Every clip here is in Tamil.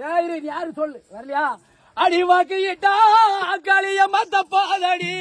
யாரு சொல்லு வரலையா? அடி வாக்கிட்டா களிய மத்த பாதடி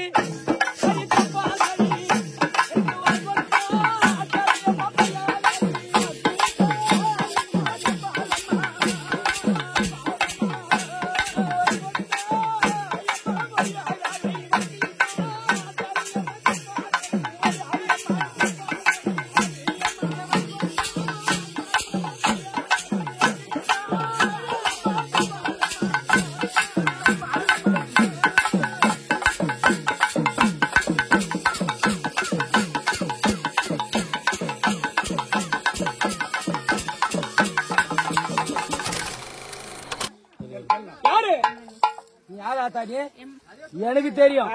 எனக்கு தெரியும்.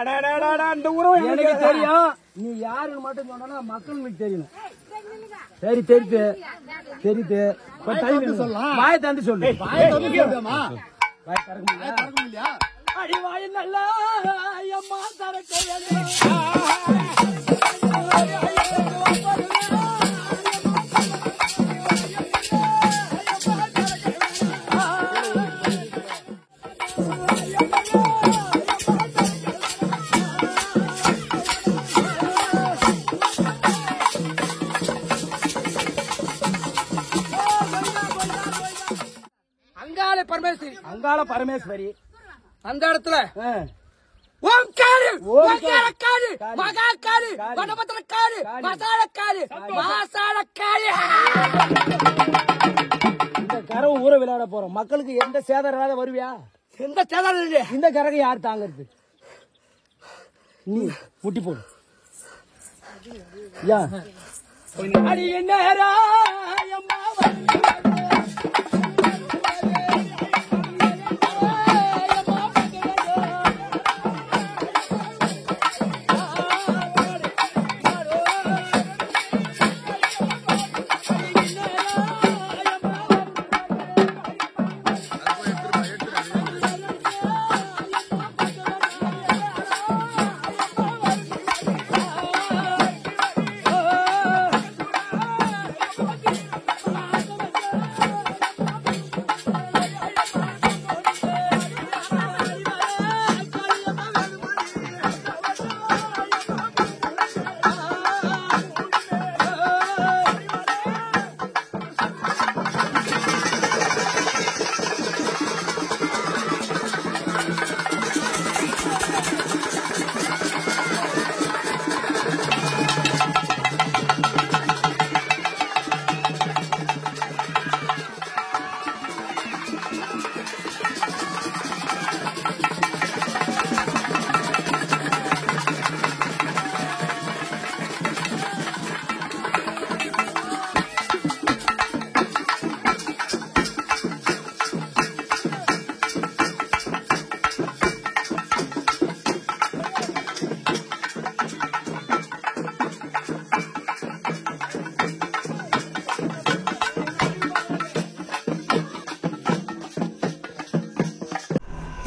எனக்கு தெரியும் நீ யாருன்னு மட்டும் சொன்னா மக்களுக்கு தெரியணும். சரி தெரியுது தெரியுது. வாயை தந்து சொல்லு. அடி வாய் நல்லா அம்மா அங்காள பரமேஸ்வரி அந்த இடத்துல ஓம்காரி ஓம்காரக்காரி மகாகாரி வனபத்ரக்காரி மசாலக்காரி மாசாலக்காரி. இந்த கரவை ஊர விளையாட போறோம். மக்களுக்கு எந்த சேதாரம் இல்லாத வருவியா? எந்த சேதாரம் இல்லையா? இந்த கரகை யார் தாங்கிறது? நீ முட்டி போடு. அடி என்ன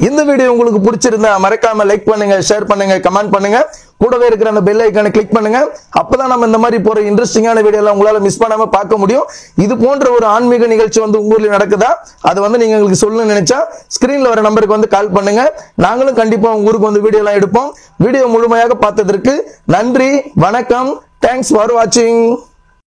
இந்த வீடியோ உங்களுக்கு பிடிச்சிருந்தா மறக்காம லைக் பண்ணுங்க, ஷேர் பண்ணுங்க, கமெண்ட் பண்ணுங்க. கூடவே இருக்கிற அந்த பெல் ஐகானை கிளிக் பண்ணுங்க. அப்பதான் நம்ம இந்த மாதிரி போற இன்ட்ரெஸ்டிங்கான வீடியோ எல்லாம் உங்களால மிஸ் பண்ணாம பார்க்க முடியும். இது போன்ற ஒரு ஆன்மீக நிகழ்ச்சி உங்க ஊர்ல நடக்குதா அது நீங்க எங்களுக்கு சொல்லணும்னு நினைச்சா ஸ்கிரீன்ல வர நம்பருக்கு கால் பண்ணுங்க. நாங்களும் கண்டிப்பா உங்க ஊருக்கு வீடியோ எல்லாம் எடுப்போம். வீடியோ முழுமையாக பார்த்ததற்கு நன்றி, வணக்கம். தேங்க்ஸ் ஃபார் வாட்சிங்.